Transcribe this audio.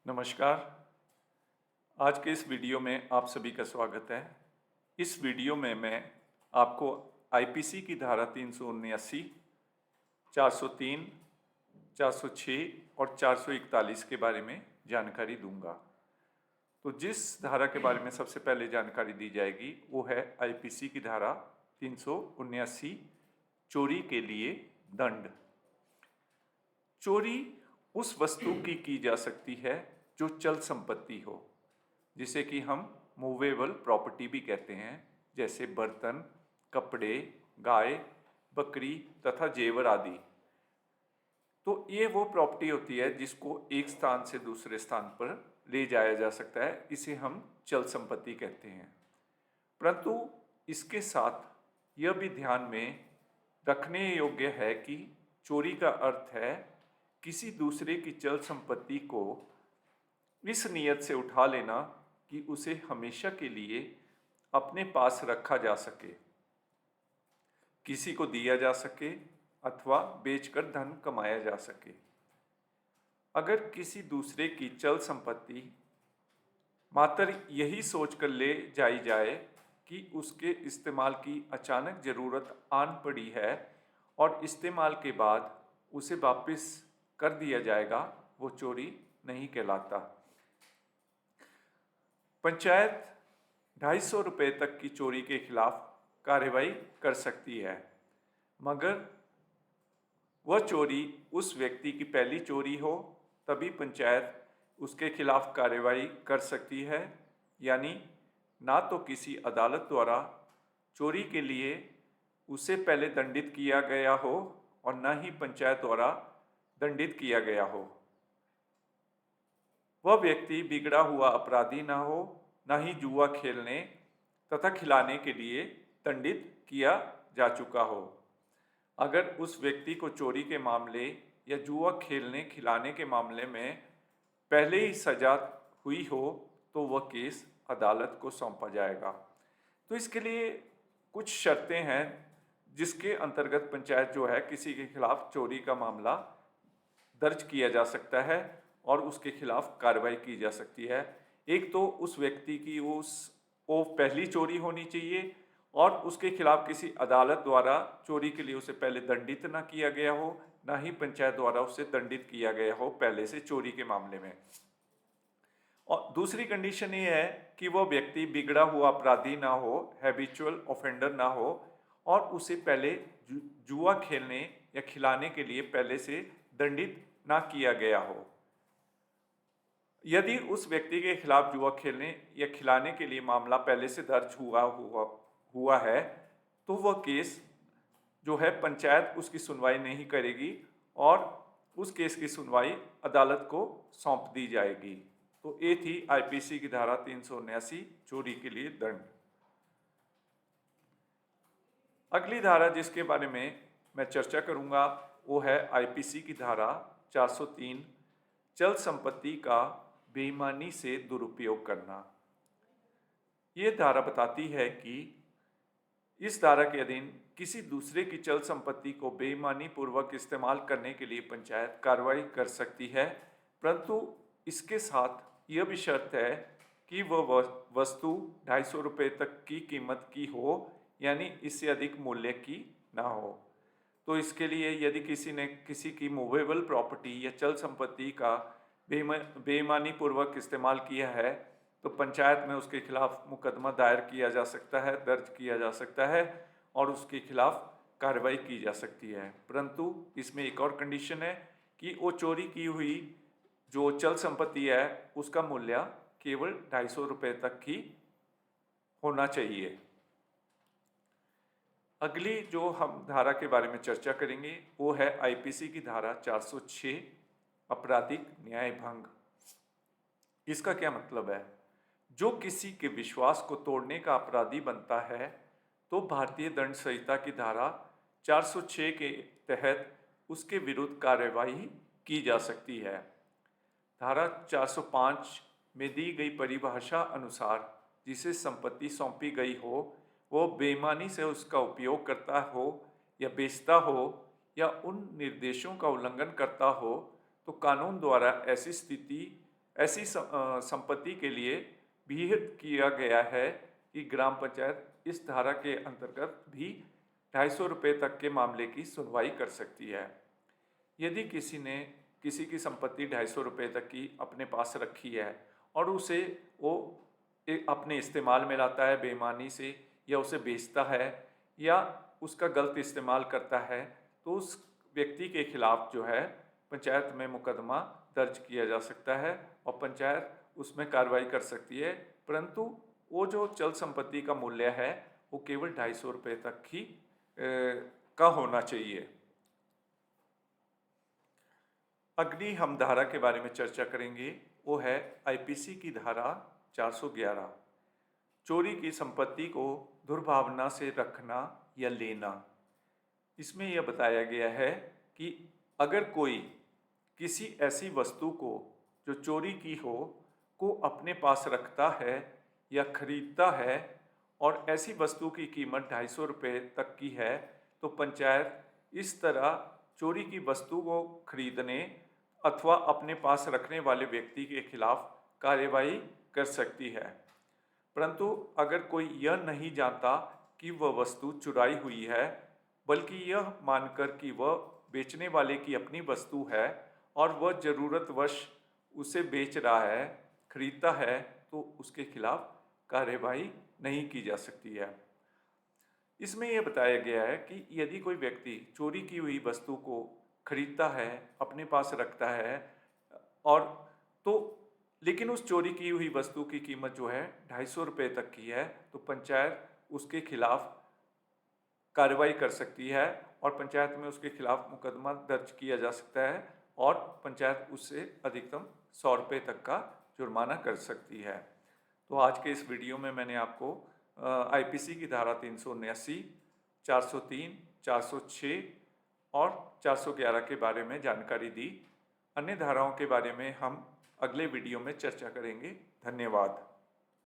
नमस्कार। आज के इस वीडियो में आप सभी का स्वागत है। इस वीडियो में मैं आपको आईपीसी की धारा 379, 403, 406 और 441 के बारे में जानकारी दूंगा। तो जिस धारा के बारे में सबसे पहले जानकारी दी जाएगी वो है आईपीसी की धारा 379, चोरी के लिए दंड। चोरी उस वस्तु की जा सकती है जो चल संपत्ति हो, जिसे कि हम मूवेबल प्रॉपर्टी भी कहते हैं, जैसे बर्तन, कपड़े, गाय, बकरी तथा जेवर आदि। तो ये वो प्रॉपर्टी होती है जिसको एक स्थान से दूसरे स्थान पर ले जाया जा सकता है, इसे हम चल संपत्ति कहते हैं। परंतु इसके साथ यह भी ध्यान में रखने योग्य है कि चोरी का अर्थ है किसी दूसरे की चल संपत्ति को इस नियत से उठा लेना कि उसे हमेशा के लिए अपने पास रखा जा सके, किसी को दिया जा सके अथवा बेचकर धन कमाया जा सके। अगर किसी दूसरे की चल संपत्ति मात्र यही सोचकर ले जाई जाए कि उसके इस्तेमाल की अचानक ज़रूरत आन पड़ी है और इस्तेमाल के बाद उसे वापस कर दिया जाएगा, वो चोरी नहीं कहलाता। पंचायत 250 रुपये तक की चोरी के खिलाफ कार्रवाई कर सकती है, मगर वह चोरी उस व्यक्ति की पहली चोरी हो तभी पंचायत उसके खिलाफ कार्रवाई कर सकती है। यानी ना तो किसी अदालत द्वारा चोरी के लिए उसे पहले दंडित किया गया हो और न ही पंचायत द्वारा दंडित किया गया हो। वह व्यक्ति बिगड़ा हुआ अपराधी ना हो, न ही जुआ खेलने तथा खिलाने के लिए दंडित किया जा चुका हो। अगर उस व्यक्ति को चोरी के मामले या जुआ खेलने खिलाने के मामले में पहले ही सजा हुई हो तो वह केस अदालत को सौंपा जाएगा। तो इसके लिए कुछ शर्तें हैं जिसके अंतर्गत पंचायत जो है किसी के खिलाफ चोरी का मामला दर्ज किया जा सकता है और उसके खिलाफ कार्रवाई की जा सकती है। एक तो उस व्यक्ति की वो पहली चोरी होनी चाहिए और उसके खिलाफ किसी अदालत द्वारा चोरी के लिए उसे पहले दंडित ना किया गया हो, ना ही पंचायत द्वारा उसे दंडित किया गया हो पहले से चोरी के मामले में। और दूसरी कंडीशन ये है कि वह व्यक्ति बिगड़ा हुआ अपराधी ना हो, हैबिचुअल ऑफेंडर ना हो और उसे पहले जुआ खेलने या खिलाने के लिए पहले से दंडित ना किया गया हो। यदि उस व्यक्ति के खिलाफ जुआ खेलने या खिलाने के लिए मामला पहले से दर्ज हुआ है तो वह केस जो है पंचायत उसकी सुनवाई नहीं करेगी और उस केस की सुनवाई अदालत को सौंप दी जाएगी। तो ये थी आईपीसी की धारा 379, चोरी के लिए दंड। अगली धारा जिसके बारे में मैं चर्चा करूंगा वो है आईपीसी की धारा 403, चल संपत्ति का बेईमानी से दुरुपयोग करना। ये धारा बताती है कि इस धारा के अधीन किसी दूसरे की चल संपत्ति को बेईमानी पूर्वक इस्तेमाल करने के लिए पंचायत कार्रवाई कर सकती है, परंतु इसके साथ यह भी शर्त है कि वह वस्तु 250 रुपये तक की कीमत की हो, यानी इससे अधिक मूल्य की ना हो। तो इसके लिए यदि किसी ने किसी की मूवेबल प्रॉपर्टी या चल संपत्ति का बेईमानी पूर्वक इस्तेमाल किया है तो पंचायत में उसके खिलाफ मुकदमा दायर किया जा सकता है, दर्ज किया जा सकता है और उसके खिलाफ कार्रवाई की जा सकती है। परंतु इसमें एक और कंडीशन है कि वो चोरी की हुई जो चल संपत्ति है उसका मूल्य केवल 250 रुपये तक ही होना चाहिए। अगली जो हम धारा के बारे में चर्चा करेंगे वो है आईपीसी की धारा 406, आपराधिक न्याय भंग। इसका क्या मतलब है? जो किसी के विश्वास को तोड़ने का अपराधी बनता है तो भारतीय दंड संहिता की धारा 406 के तहत उसके विरुद्ध कार्यवाही की जा सकती है। धारा 405 में दी गई परिभाषा अनुसार जिसे संपत्ति सौंपी गई हो वो बेईमानी से उसका उपयोग करता हो या बेचता हो या उन निर्देशों का उल्लंघन करता हो तो कानून द्वारा ऐसी स्थिति ऐसी संपत्ति के लिए विहित किया गया है कि ग्राम पंचायत इस धारा के अंतर्गत भी 250 रुपये तक के मामले की सुनवाई कर सकती है। यदि किसी की संपत्ति 250 रुपये तक की अपने पास रखी है और उसे वो अपने इस्तेमाल में लाता है बेईमानी से, या उसे बेचता है या उसका गलत इस्तेमाल करता है, तो उस व्यक्ति के खिलाफ जो है पंचायत में मुकदमा दर्ज किया जा सकता है और पंचायत उसमें कार्रवाई कर सकती है। परंतु वो जो चल संपत्ति का मूल्य है वो केवल 250 रुपये तक ही का होना चाहिए। अगली हम धारा के बारे में चर्चा करेंगे, वो है आईपीसी की धारा 411, चोरी की संपत्ति को दुर्भावना से रखना या लेना। इसमें यह बताया गया है कि अगर कोई किसी ऐसी वस्तु को जो चोरी की हो को अपने पास रखता है या खरीदता है और ऐसी वस्तु की कीमत 250 रुपये तक की है, तो पंचायत इस तरह चोरी की वस्तु को खरीदने अथवा अपने पास रखने वाले व्यक्ति के खिलाफ कार्यवाही कर सकती है। परंतु अगर कोई यह नहीं जानता कि वह वस्तु चुराई हुई है, बल्कि यह मानकर कि वह बेचने वाले की अपनी वस्तु है और वह ज़रूरतवश उसे बेच रहा है, खरीदता है, तो उसके खिलाफ कार्यवाही नहीं की जा सकती है। इसमें यह बताया गया है कि यदि कोई व्यक्ति चोरी की हुई वस्तु को खरीदता है, अपने पास रखता है और लेकिन उस चोरी की हुई वस्तु की कीमत जो है 250 रुपये तक की है, तो पंचायत उसके खिलाफ कार्रवाई कर सकती है और पंचायत में उसके खिलाफ मुकदमा दर्ज किया जा सकता है और पंचायत उससे अधिकतम 100 रुपये तक का जुर्माना कर सकती है। तो आज के इस वीडियो में मैंने आपको आईपीसी की धारा 379, 403, 406 और 411 के बारे में जानकारी दी। अन्य धाराओं के बारे में हम अगले वीडियो में चर्चा करेंगे। धन्यवाद।